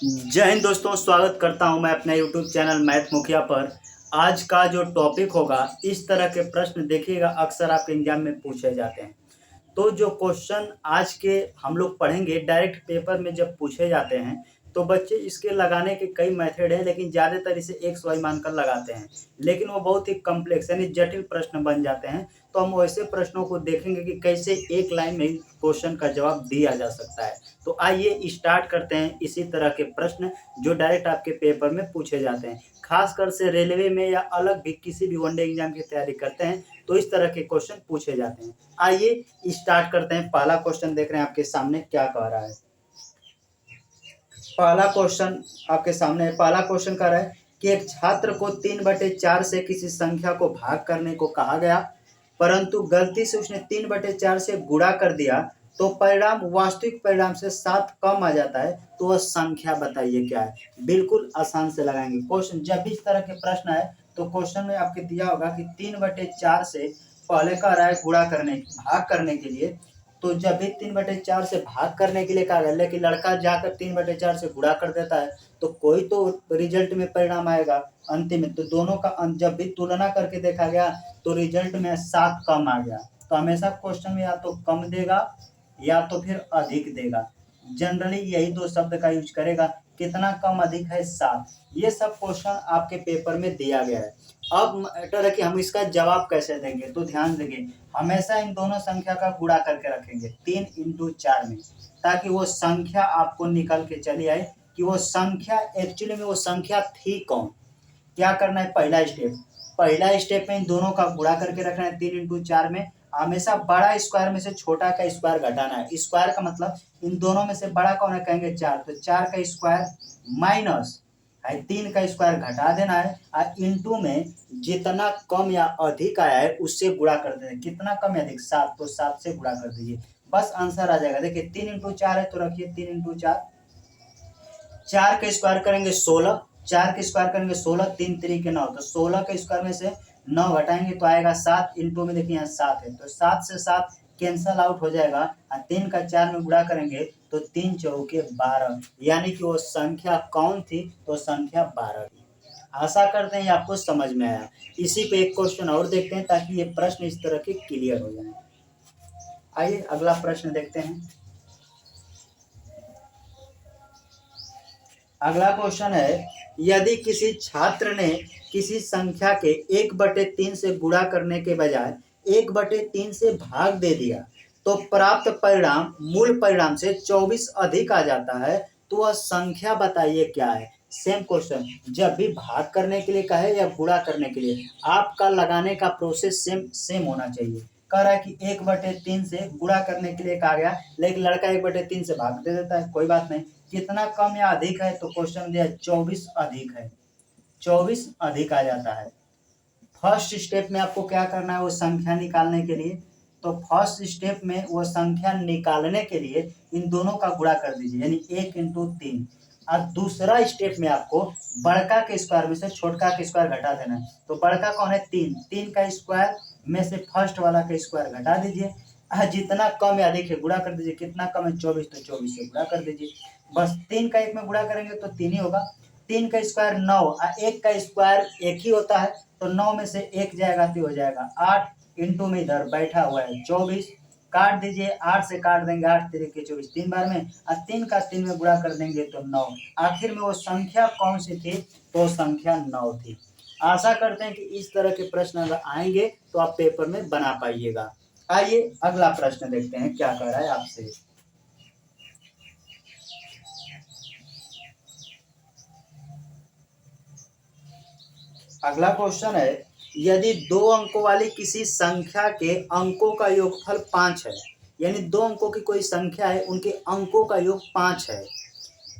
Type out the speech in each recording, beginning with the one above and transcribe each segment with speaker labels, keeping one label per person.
Speaker 1: जय हिंद दोस्तों, स्वागत करता हूं मैं अपने YouTube चैनल मैथ मुखिया पर। आज का जो टॉपिक होगा, इस तरह के प्रश्न देखिएगा अक्सर आपके एग्जाम में पूछे जाते हैं। तो जो क्वेश्चन आज के हम लोग पढ़ेंगे डायरेक्ट पेपर में जब पूछे जाते हैं तो बच्चे इसके लगाने के कई मेथड हैं, लेकिन ज़्यादातर इसे एक्स वाई मानकर लगाते हैं। लेकिन वो बहुत ही कॉम्प्लेक्स यानी जटिल प्रश्न बन जाते हैं। तो हम वैसे प्रश्नों को देखेंगे कि कैसे एक लाइन में क्वेश्चन का जवाब दिया जा सकता है। तो आइए स्टार्ट करते हैं इसी तरह के प्रश्न जो डायरेक्ट आपके पेपर में पूछे जाते हैं। खासकर से रेलवे में या अलग भी किसी भी वनडे एग्जाम की तैयारी करते हैं तो इस तरह के क्वेश्चन पूछे जाते हैं। आइए स्टार्ट करते हैं। पहला क्वेश्चन देख रहे हैं आपके सामने, क्या कह रहा है। पहला क्वेश्चन आपके सामने है। पहला क्वेश्चन कह रहा है कि एक छात्र को 3/4 से किसी संख्या को भाग करने को कहा गया, परंतु गलती से उसने 3/4 से गुणा कर दिया तो परिणाम वास्तविक परिणाम से 7 कम आ जाता है। तो वह संख्या बताइए क्या है। बिल्कुल आसान से लगाएंगे क्वेश्चन। जब भी इस तरह के प्रश्न है तो क्वेश्चन में आपके दिया होगा कि 3/4 से पहले कह रहा है गुणा करने भाग करने के लिए। तो जब भी 3/4 से भाग करने के लिए कहा गया, लेकिन लड़का जाकर 3/4 से गुणा कर देता है तो कोई तो रिजल्ट में परिणाम आएगा अंतिम में। तो दोनों का जब भी तुलना करके देखा गया तो रिजल्ट में 7 कम आ गया। तो हमेशा क्वेश्चन में या तो कम देगा या तो फिर अधिक देगा। जनरली यही दो शब्द का यूज करेगा। कितना कम अधिक है? 7। ये सब क्वेश्चन आपके पेपर में दिया गया है। अब मैटर है कि हम इसका जवाब कैसे देंगे। तो ध्यान देंगे, हमेशा इन दोनों संख्या का गुणा करके रखेंगे 3/4 में, ताकि वो संख्या आपको निकल के चली आए कि वो संख्या एक्चुअली में वो संख्या थी कौन। क्या करना है? पहला स्टेप में इन दोनों का गुणा करके रखना है 3/4 में। हमेशा बड़ा स्क्वायर में से छोटा का स्क्वायर घटाना है। स्क्वायर का मतलब इन दोनों में से बड़ा कौन है? कहेंगे 4। तो 4 का स्क्वायर माइनस 3 का स्क्वायर घटा देना है और इंटू में जितना कम या अधिक आया है उससे गुणा कर देना है। कितना कम या अधिक? 7। तो 7 से गुणा कर दीजिए, बस आंसर आ जाएगा। देखिए 3/4 है तो रखिए 3/4। 4 का स्क्वायर करेंगे 16, 4 का स्क्वायर करेंगे 16, 3 3 के 9। तो 16 के स्क्वायर में से 9 घटाएंगे तो आएगा 7। इंटू में देखिए यहाँ 7 है तो 7 से 7 कैंसल आउट हो जाएगा और 3 का 4 में गुणा करेंगे तो 3 चौके 12, यानी कि वो संख्या कौन थी? तो संख्या 12 थी। आशा करते हैं आपको समझ में आया। इसी पे एक क्वेश्चन और देखते हैं ताकि ये प्रश्न इस तरह के क्लियर हो जाए। आइए अगला प्रश्न देखते हैं। अगला क्वेश्चन है, यदि किसी छात्र ने किसी संख्या के 1/3 से गुणा करने के बजाय 1/3 से भाग दे दिया तो प्राप्त परिणाम मूल परिणाम से 24 अधिक आ जाता है, तो वह संख्या बताइए क्या है। सेम क्वेश्चन, जब भी भाग करने के लिए कहे या गुणा करने के लिए आपका लगाने का प्रोसेस सेम होना चाहिए। कह रहा है कि 1/3 से गुणा करने के लिए कहा गया, लेकिन लड़का 1/3 से भाग दे देता है, कोई बात नहीं। कितना कम या अधिक है? तो क्वेश्चन दिया 24 अधिक है, 24 अधिक आ जाता है। फर्स्ट स्टेप में आपको क्या करना है? वो संख्या निकालने के लिए, तो फर्स्ट स्टेप में वो संख्या निकालने के लिए इन दोनों का गुणा कर दीजिए, यानी 1/3। और दूसरा स्टेप में आपको बड़का के स्क्वायर में से छोटका के स्क्वायर घटा देना है। तो बड़का कौन है? 3। 3 का स्क्वायर में से फर्स्ट वाला का स्क्वायर घटा दीजिए। जितना कम या अधिक है गुणा कर दीजिए। कितना कम है? 24। तो 24 से गुणा कर दीजिए। बस 3 का 1 में गुणा करेंगे तो 3 ही होगा। 3 का स्क्वायर 9 और 1 का स्क्वायर 1 ही होता है, तो 9 में से 1 जाएगा तो हो जाएगा 8। इंटू में इधर बैठा हुआ है 24, काट दीजिए। 8 से काट देंगे, 8 3 के 24 3 बार में, और 3 का 3 में गुणा कर देंगे तो 9। आखिर में वो संख्या कौन सी थी? तो संख्या 9 थी। आशा करते हैं कि इस तरह के प्रश्न अगर आएंगे तो आप पेपर में बना पाइएगा। आइए अगला प्रश्न देखते हैं क्या कह रहा है आपसे। अगला क्वेश्चन है, यदि 2 अंकों वाली किसी संख्या के अंकों का योगफल 5 है, यानी 2 अंकों की कोई संख्या है, उनके अंकों का योग 5 है।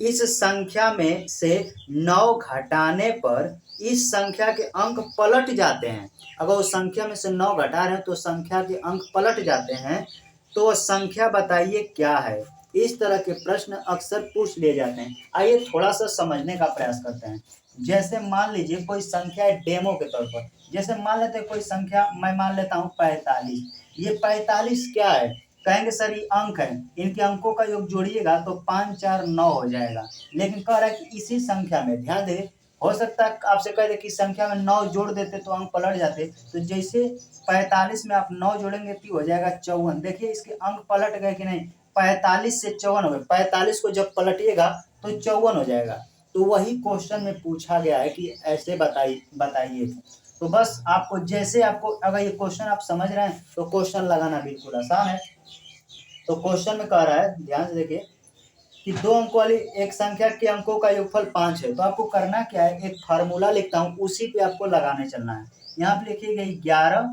Speaker 1: इस संख्या में से 9 घटाने पर इस संख्या के अंक पलट जाते हैं। अगर उस संख्या में से 9 घटा रहे हैं तो संख्या के अंक पलट जाते हैं, तो संख्या बताइए क्या है। इस तरह के प्रश्न अक्सर पूछ लिए जाते हैं। आइए थोड़ा सा समझने का प्रयास करते हैं। जैसे मान लीजिए कोई संख्या है डेमो के तौर पर। जैसे मान लेते हैं कोई संख्या, मैं मान लेता हूँ 45। ये 45 क्या है? कहेंगे सर ये अंक है, इनके अंकों का योग जोड़िएगा तो 5 4 9 हो जाएगा। लेकिन कह रहा है कि इसी संख्या में ध्यान दे, हो सकता है आपसे कह दे कि संख्या में 9 जोड़ देते तो अंक पलट जाते। तो जैसे 45 में आप 9 जोड़ेंगे तो हो जाएगा 54। देखिए इसके अंक पलट गए कि नहीं, 45 से 54 हो गए। 45 को जब पलटिएगा तो 54 हो जाएगा। तो वही क्वेश्चन में पूछा गया है कि ऐसे बताइए। तो बस आपको जैसे आपको अगर ये क्वेश्चन आप समझ रहे हैं तो क्वेश्चन लगाना बिल्कुल आसान है। तो क्वेश्चन में कह रहा है, ध्यान से देखिए कि 2 अंकों वाली एक संख्या के अंकों का योगफल 5 है। तो आपको करना क्या है, एक फार्मूला लिखता हूँ, उसी पे आपको लगाने चलना है। यहाँ पे लिखिएगा 11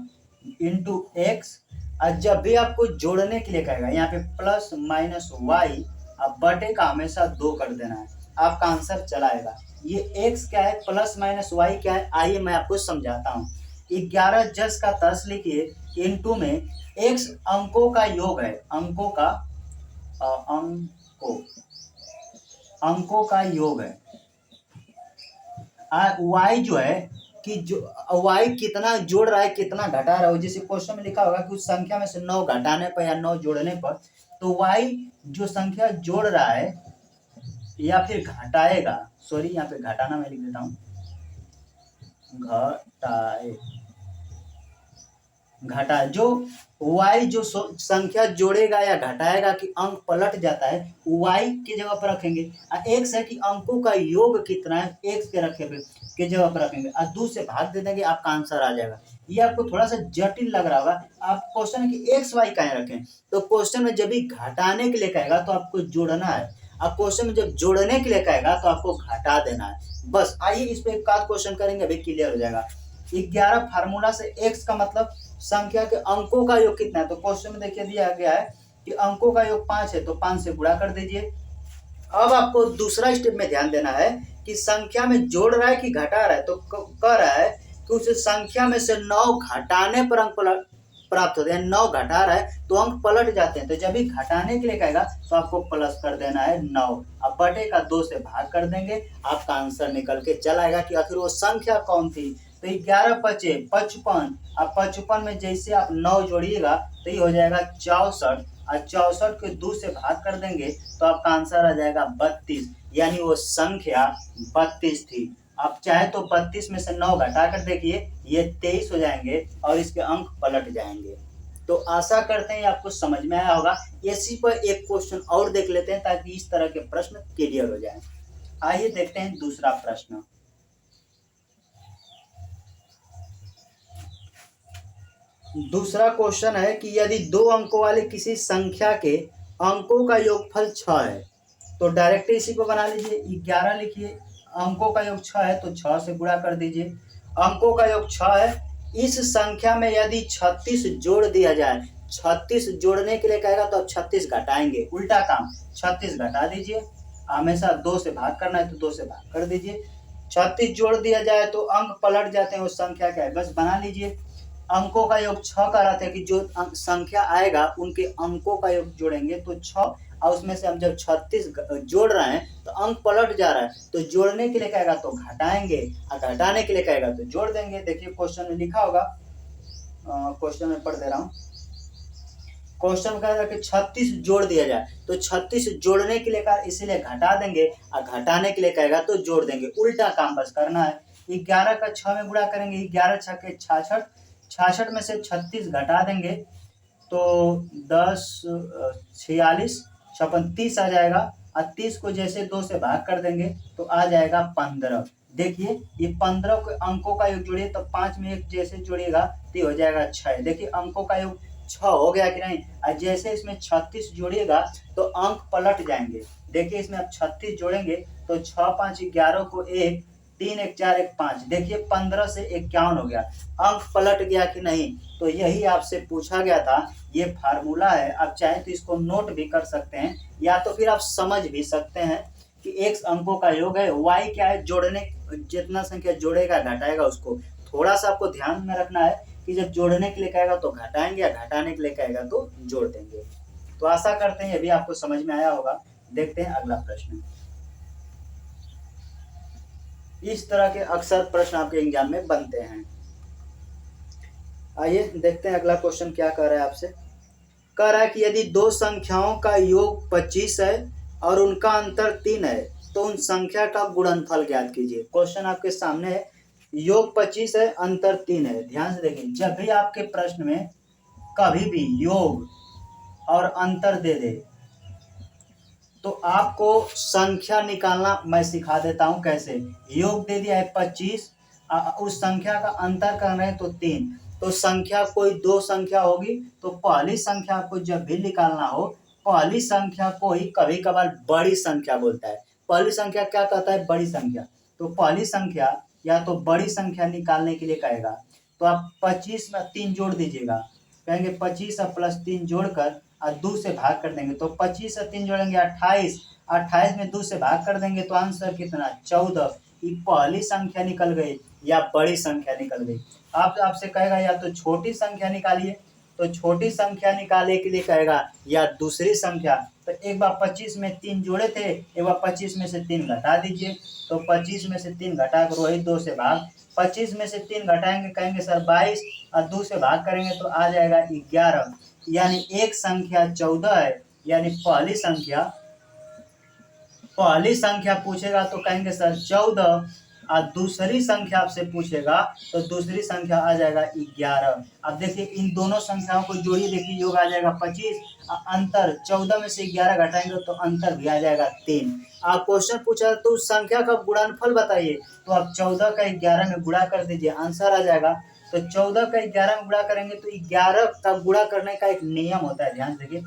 Speaker 1: इंटू एक्स, और जब भी आपको जोड़ने के लिए कहेगा यहाँ पे प्लस माइनस वाई, अब बटे का हमेशा 2 कर देना है, आपका आंसर चला आएगा। ये एक्स क्या है, प्लस माइनस वाई क्या है, आइए मैं आपको समझाता हूँ। 11 जस का तस लिखिए, इंटू में एक्स अंकों का योग है, अंकों का योग है। वाई जो है कि जो वाई कितना जोड़ रहा है कितना घटा रहा है, जैसे क्वेश्चन में लिखा होगा कि उस संख्या में से 9 घटाने पर या 9 जोड़ने पर, तो वाई जो संख्या जोड़ रहा है या फिर घटाएगा, सॉरी यहाँ पे घटाना मैं लिख देता हूँ, घटा जो y जो संख्या जोड़ेगा या घटाएगा कि अंक पलट जाता है, y की जगह पर रखेंगे। x है कि अंकों का योग कितना है, x के रखे पे की जगह पर रखेंगे और 2 से भाग दे देंगे, आपका आंसर आ जाएगा। ये आपको थोड़ा सा जटिल लग रहा होगा, आप क्वेश्चन है कि x y कहाँ रखें, तो क्वेश्चन में जब भी घटाने के लिए कहेगा तो आपको जोड़ना है, और क्वेश्चन में जब जोड़ने के लिए कहेगा तो आपको घटा देना है। बस आइए इस पे एक आध क्वेश्चन करेंगे, अभी क्लियर हो जाएगा। 11 फार्मूला से x का मतलब संख्या के अंकों का योग कितना है, तो क्वेश्चन में देखिए दिया गया है कि अंकों का योग 5 है, तो 5 से गुणा कर दीजिए। अब आपको दूसरा स्टेप में ध्यान देना है कि संख्या में जोड़ रहा है कि घटा रहा है, तो कह रहा है कि उस संख्या में से 9 घटाने पर अंक प्राप्त होते हैं, 9 घटा रहा है तो अंक पलट जाते हैं। तो जब भी घटाने के लिए कहेगा तो आपको प्लस कर देना है 9, अब बटे का 2 से भाग कर देंगे, आपका आंसर निकल के चला आएगा कि आखिर वो संख्या कौन थी। तो 11 पचे 55, अब 55 में जैसे आप 9 जोड़िएगा तो ये हो जाएगा 64, और 64 को 2 से भाग कर देंगे तो आपका आंसर आ जाएगा 32, यानी वो संख्या 32 थी। आप चाहे तो 32 में से 9 घटा कर देखिए, ये 23 हो जाएंगे और इसके अंक पलट जाएंगे। तो आशा करते हैं आपको समझ में आया होगा। इसी पर एक क्वेश्चन और देख लेते हैं ताकि इस तरह के प्रश्न क्लियर हो जाए। आइए देखते हैं दूसरा प्रश्न। दूसरा क्वेश्चन है कि यदि 2 अंकों वाले किसी संख्या के अंकों का योगफल 6 है, तो डायरेक्ट इसी को बना लीजिए। 11 लिखिए, अंकों का योग 6 है तो 6 से गुणा कर दीजिए। अंकों का योग 6 है, इस संख्या में यदि 36 जोड़ दिया जाए, 36 जोड़ने के लिए कहेगा तो आप 36 घटाएंगे, उल्टा काम, 36 घटा दीजिए, हमेशा 2 से भाग करना है तो 2 से भाग कर दीजिए। 36 जोड़ दिया जाए तो अंक पलट जाते हैं, उस संख्या क्या है बस बना लीजिए। अंकों का योग 6 कह रहा था कि जो संख्या आएगा उनके अंकों का योग जोड़ेंगे तो 6, और उसमें से हम जब 36 जोड़ रहे हैं तो अंक पलट जा रहा है, तो जोड़ने के लिए कहेगा तो घटाएंगे, और घटाने के लिए कहेगा तो जोड़ देंगे। देखिए क्वेश्चन में लिखा होगा, क्वेश्चन में पढ़ दे रहा हूँ। क्वेश्चन कह रहा है कि 36 जोड़ दिया जाए, तो 36 जोड़ने के लिए कहा इसीलिए घटा देंगे, और घटाने के लिए कहेगा तो जोड़ देंगे, उल्टा काम बस करना है। 11 का 6 में गुणा करेंगे, 11 छके 66, 66 में से 36 घटा देंगे तो 10 46 56 30 आ जाएगा, और 30 को जैसे 2 से भाग कर देंगे तो आ जाएगा 15। देखिए ये 15 के अंकों का योग जोड़िए, तो 5 में 1 जैसे जोड़िएगा तो हो जाएगा 6। देखिए अंकों का योग 6 हो गया कि नहीं, और जैसे इसमें 36 जोड़िएगा तो अंक पलट जाएंगे। देखिए इसमें आप 36 जोड़ेंगे तो 6 5 11 को 1, 3 1 4 1 5, देखिए 15 से 51 हो गया, अंक पलट गया कि नहीं। तो यही आपसे पूछा गया था, ये फार्मूला है, आप चाहे तो इसको नोट भी कर सकते हैं या तो फिर आप समझ भी सकते हैं कि x अंकों का योग है, y क्या है, जोड़ने जितना संख्या जोड़ेगा घटाएगा उसको। थोड़ा सा आपको ध्यान में रखना है कि जब जोड़ने के लिए कहेगा तो घटाएंगे, या घटाने के लिए कहेगा तो जोड़ देंगे। तो आशा करते हैं ये भी आपको समझ में आया होगा। देखते हैं अगला प्रश्न। इस तरह के अक्सर प्रश्न आपके एग्जाम में बनते हैं। आइए देखते हैं अगला क्वेश्चन क्या कह रहा है आपसे। कह रहा है कि यदि दो संख्याओं का योग 25 है और उनका अंतर 3 है तो उन संख्या का गुणनफल ज्ञात कीजिए। क्वेश्चन आपके सामने है, योग 25 है, अंतर 3 है। ध्यान से देखिए, जब भी आपके प्रश्न में कभी भी योग और अंतर दे दे तो आपको संख्या निकालना मैं सिखा देता हूं कैसे। योग दे दिया है 25, उस संख्या का अंतर करना है तो 3, तो संख्या कोई दो संख्या होगी तो पहली संख्या को जब भी निकालना हो, पहली संख्या को ही कभी कभार बड़ी संख्या बोलता है। पहली संख्या क्या कहता है? बड़ी संख्या। तो पहली संख्या या तो बड़ी संख्या निकालने के लिए कहेगा तो आप 25 में 3 जोड़ दीजिएगा, कहेंगे 25 और प्लस 3 जोड़कर और 2 से भाग कर देंगे तो 25 से 3 जोड़ेंगे 28, 28 में 2 से भाग कर देंगे तो आंसर कितना? 14। ये पहली संख्या निकल गई या बड़ी संख्या निकल गई। आपसे कहेगा या तो छोटी संख्या निकालिए, तो छोटी संख्या निकालने के लिए कहेगा या दूसरी संख्या। तो एक बार 25 में 3 जोड़े थे, एक बार 25 में से 3 घटा दीजिए, तो 25 में से 3 घटा कर वही 2 से भाग, 25 में से 3 घटाएंगे कहेंगे सर 22 और 2 से भाग करेंगे तो आ जाएगा 11, यानी एक संख्या 14 है। यानी पहली संख्या पूछेगा तो कहेंगे सर 14 और दूसरी संख्या आपसे पूछेगा तो दूसरी संख्या आ जाएगा 11। अब देखिए इन दोनों संख्याओं को जोड़िए, देखिए योग आ जाएगा 25, अंतर 14 में से 11 घटाएंगे तो अंतर भी आ जाएगा 3। आप क्वेश्चन पूछा तो उस संख्या का गुणनफल बताइए, तो आप 14 का 11 में गुणा कर दीजिए, आंसर आ जाएगा। तो 14 का 11 में गुणा करेंगे तो 11 का गुणा करने का एक नियम होता है, ध्यान देखिए।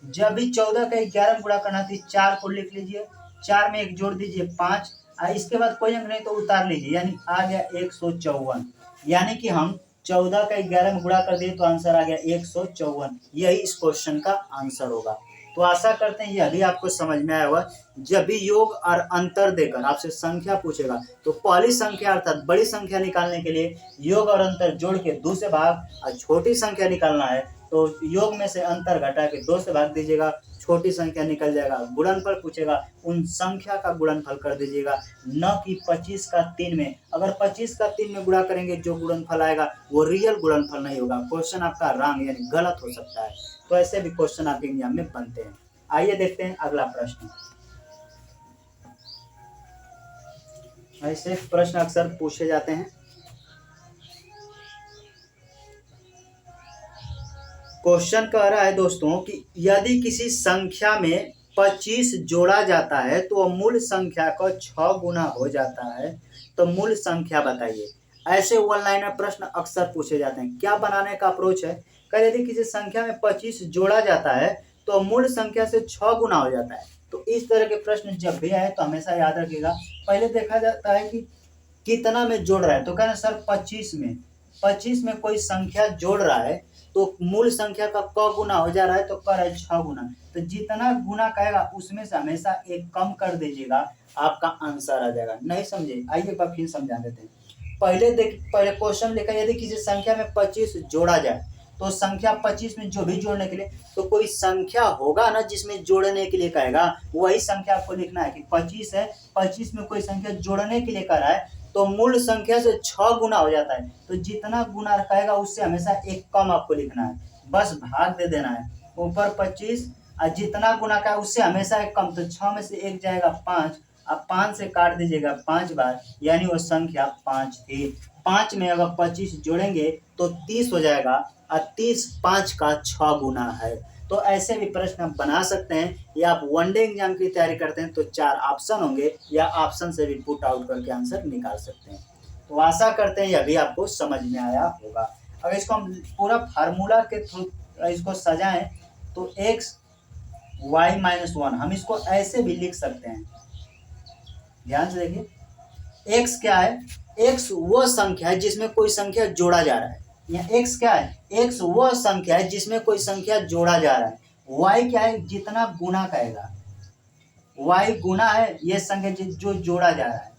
Speaker 1: जब भी 14 का 11 में गुणा करना तो 4 को लिख लीजिए, 4 में 1 जोड़ दीजिए 5, इसके बाद कोई अंक नहीं तो उतार लीजिए, यानी आ गया 154। यानी कि हम 14 का 11 में गुणा कर दिए तो आंसर आ गया 154। यही इस क्वेश्चन का आंसर होगा। तो आशा करते हैं यह भी आपको समझ में आया होगा। जब भी योग और अंतर देकर आपसे संख्या पूछेगा तो पहली संख्या अर्थात बड़ी संख्या निकालने के लिए योग और अंतर जोड़ के 2 से भाग, और छोटी संख्या निकालना है तो योग में से अंतर घटा के 2 से भाग दीजिएगा, छोटी संख्या निकल जाएगा। गुणनफल पूछेगा उन संख्या का गुणनफल कर दीजिएगा, न कि 25 का 3 में। अगर 25 का 3 में गुणा करेंगे जो गुणनफल आएगा वो रियल गुणनफल नहीं होगा, क्वेश्चन आपका रॉन्ग यानी गलत हो सकता है। तो ऐसे भी क्वेश्चन आपके एग्जाम में बनते हैं। आइए देखते हैं अगला प्रश्न। ऐसे प्रश्न अक्सर पूछे जाते हैं। क्वेश्चन कह रहा है दोस्तों कि यदि किसी संख्या में 25 जोड़ा जाता है तो मूल संख्या का 6 गुना हो जाता है, तो मूल संख्या बताइए। ऐसे वन लाइनर प्रश्न अक्सर पूछे जाते हैं। क्या बनाने का अप्रोच है? कह यदि किसी संख्या में 25 जोड़ा जाता है तो मूल संख्या से 6 गुना हो जाता है। तो इस तरह के प्रश्न जब भी आए तो हमेशा याद रखिएगा, पहले देखा जाता है कि कितना में जोड़ रहा है, तो कहना सर 25 में कोई संख्या जोड़ रहा है तो मूल संख्या का क गुना हो जा रहा है, तो कर है 6 गुना। तो जितना गुना कहेगा उसमें से हमेशा एक कम कर दीजिएगा, आपका आंसर आ जाएगा। नहीं समझे? आइए एक बार फिर समझा देते हैं। पहले क्वेश्चन लेकर यदि किसी संख्या में 25 जोड़ा जाए तो संख्या 25 में जो भी जोड़ने के लिए तो कोई संख्या होगा ना जिसमें जोड़ने के लिए कहेगा, वही संख्या आपको लिखना है कि 25 है, 25 में कोई संख्या जोड़ने के लिए कह रहा है तो मूल संख्या से 6 गुना हो जाता है। तो जितना गुना कहेगा उससे हमेशा एक कम आपको लिखना है, बस भाग दे देना है। ऊपर 25 और जितना गुना का है उससे हमेशा एक कम, तो 6 में से 1 जाएगा 5, अब 5 से काट दीजिएगा 5 बार, यानी वो संख्या 5 थी। 5 में अगर 25 जोड़ेंगे तो 30 हो जाएगा, और 30 5 का 6 गुना है। तो ऐसे भी प्रश्न आप बना सकते हैं, या आप वनडे एग्जाम की तैयारी करते हैं तो 4 ऑप्शन होंगे, या ऑप्शन से भी पुट आउट करके आंसर निकाल सकते हैं। तो आशा करते हैं यह भी आपको समझ में आया होगा। अगर इसको हम पूरा फार्मूला के थ्रू इसको सजाएं तो x y - 1 हम इसको ऐसे भी लिख सकते हैं। ध्यान से देखिए, x क्या है? x वो संख्या है जिसमें कोई संख्या जोड़ा जा रहा है। यहाँ x क्या है? x वह संख्या है जिसमें कोई संख्या जोड़ा जा रहा है। y क्या है? जितना गुना कहेगा, y गुना है ये संख्या जो जोड़ा जा रहा है।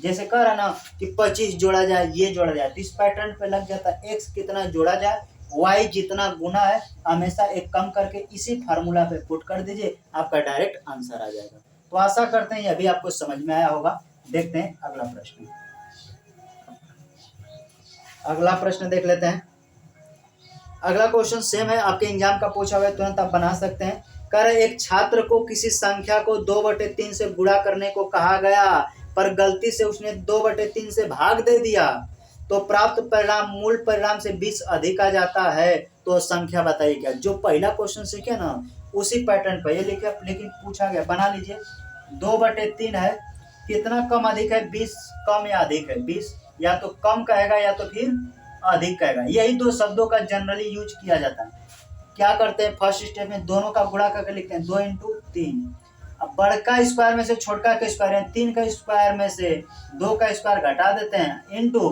Speaker 1: जैसे कह रहा ना कि 25 जोड़ा जाए, ये जोड़ा जाए, तो इस पैटर्न पे लग जाता है x कितना जोड़ा जाए, y जितना गुना है, हमेशा एक कम करके इसी फार्मूला पे पुट कर दीजिए, आपका डायरेक्ट आंसर आ जाएगा। तो आशा करते हैं यह भी आपको समझ में आया होगा। देखते हैं अगला प्रश्न। अगला प्रश्न देख लेते हैं। अगला क्वेश्चन सेम है, आपके एग्जाम का पूछा हुआ है, तुरंत आप बना सकते हैं। कह रहे एक छात्र को किसी संख्या को 2/3 से गुणा करने को कहा गया, पर गलती से उसने 2/3 से भाग दे दिया, तो प्राप्त परिणाम मूल परिणाम से 20 अधिक आ जाता है, तो संख्या बताइए क्या। जो पहला क्वेश्चन सीखे ना उसी पैटर्न पर ये लिखे, लेकिन पूछा गया, बना लीजिए। 2/3 है, कितना कम अधिक है, 20 कम या अधिक है, 20 या तो कम कहेगा या तो फिर अधिक कहेगा। यही दो शब्दों का जनरली यूज किया जाता है। क्या करते हैं, फर्स्ट स्टेप में दोनों का गुणा करके लिखते हैं, 2 × 3। अब बड़का स्क्वायर में से छोटका का स्क्वायर, 3 का स्क्वायर में से 2 का स्क्वायर घटा देते हैं, इंटू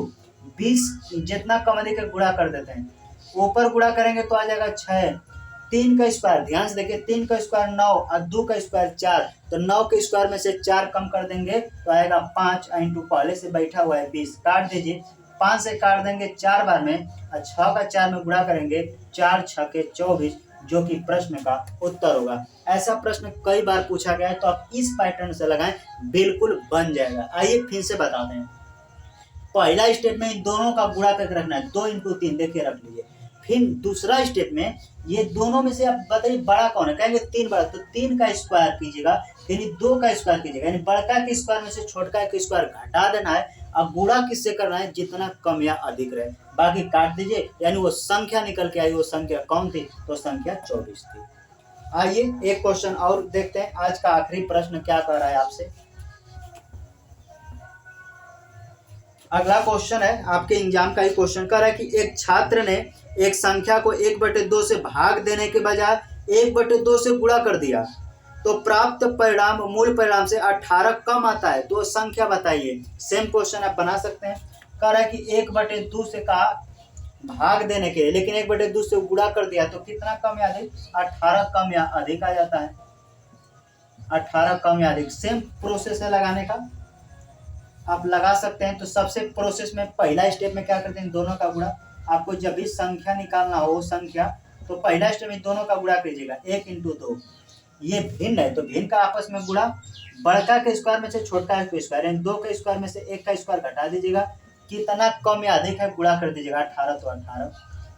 Speaker 1: 20 जितना कम अधिक है गुणा कर देते हैं। ऊपर गुणा करेंगे तो आ जाएगा 6, 3 का स्क्वायर, ध्यान से देखिए, 3 का स्क्वायर 9 और 2 का स्क्वायर 4, तो 9 के स्क्वायर में से 4 कम कर देंगे तो आएगा 5, इंटू पहले से बैठा हुआ है 20, काट दीजिए। 5 से काट देंगे 4 बार में, और 6 का 4 में गुणा करेंगे, 4 × 6 = 24, जो कि प्रश्न का उत्तर होगा। ऐसा प्रश्न कई बार पूछा गया है, तो आप इस पैटर्न से लगाएं, बिल्कुल बन जाएगा। आइए फिर से बताते हैं। पहला स्टेप में इन दोनों का गुणा करके रखना है, 2 × 3, देखिए रख लीजिए। फिर दूसरा स्टेप में ये दोनों में से आप बताइए बड़ा कौन है, कहेंगे 3 बड़ा, तो 3 का स्क्वायर कीजिएगा, फिर 2 का स्क्वायर कीजिएगा, यानी बड़का के स्क्वायर में से छोटका के स्क्वायर घटा देना है। अब गुणा किससे करना है, जितना कम या अधिक रहे, बाकी काट दीजिए, यानी वो संख्या निकल के आई, वो संख्या कौन थी, तो संख्या 24 थी। आइए एक क्वेश्चन और देखते हैं, आज का आखिरी प्रश्न क्या कह रहा है आपसे। अगला क्वेश्चन है, आपके एग्जाम का ही क्वेश्चन कह रहा है कि एक छात्र ने एक संख्या को 1/2 से भाग देने के बजाय 1/2 से गुणा कर दिया, तो प्राप्त परिणाम मूल परिणाम से 18 कम आता है, तो संख्या बताइए। सेम क्वेश्चन आप बना सकते हैं। कह रहा है कि 1/2 से कहा भाग देने के लिए, लेकिन 1/2 से गुणा कर दिया, तो कितना कम या अधिक, 18 कम या अधिक आ जाता है। 18 कम या अधिक, सेम प्रोसेस है लगाने का, आप लगा सकते हैं। तो सबसे प्रोसेस में पहला स्टेप में क्या करते हैं, दोनों का गुणा। आपको जब भी संख्या निकालना हो संख्या, तो पहला स्टेप में दोनों का गुणा कीजिएगा, 1 × 2। ये भिन्न है तो भिन्न का आपस में गुणा, बड़का के स्क्वायर में से छोटका के स्क्वायर, यानी 2 के स्क्वायर में से 1 का स्क्वायर घटा दीजिएगा, कितना कम या अधिक है गुणा कर दीजिएगा, 18 तो 18।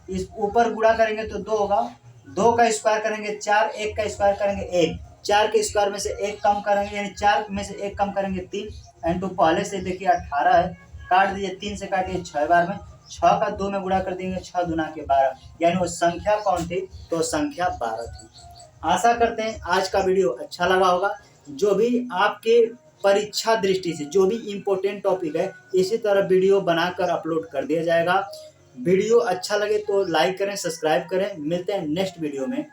Speaker 1: इस ऊपर गुणा करेंगे तो 2 होगा, 2 का स्क्वायर करेंगे 4, 1 का स्क्वायर करेंगे 1, 4 के स्क्वायर में से 1 कम करेंगे, यानी 4 में से 1 कम करेंगे 3, इंटू पहले से देखिए 18 है, काट दीजिए, 3 से काटिए 6 बार में, 6 का 2 में गुणा कर देंगे, 6 दूना के 12, यानी वो संख्या कौन थी, तो संख्या 12 थी। आशा करते हैं आज का वीडियो अच्छा लगा होगा। जो भी आपके परीक्षा दृष्टि से जो भी इम्पोर्टेंट टॉपिक है, इसी तरह वीडियो बनाकर अपलोड कर दिया जाएगा। वीडियो अच्छा लगे तो लाइक करें, सब्सक्राइब करें। मिलते हैं नेक्स्ट वीडियो में।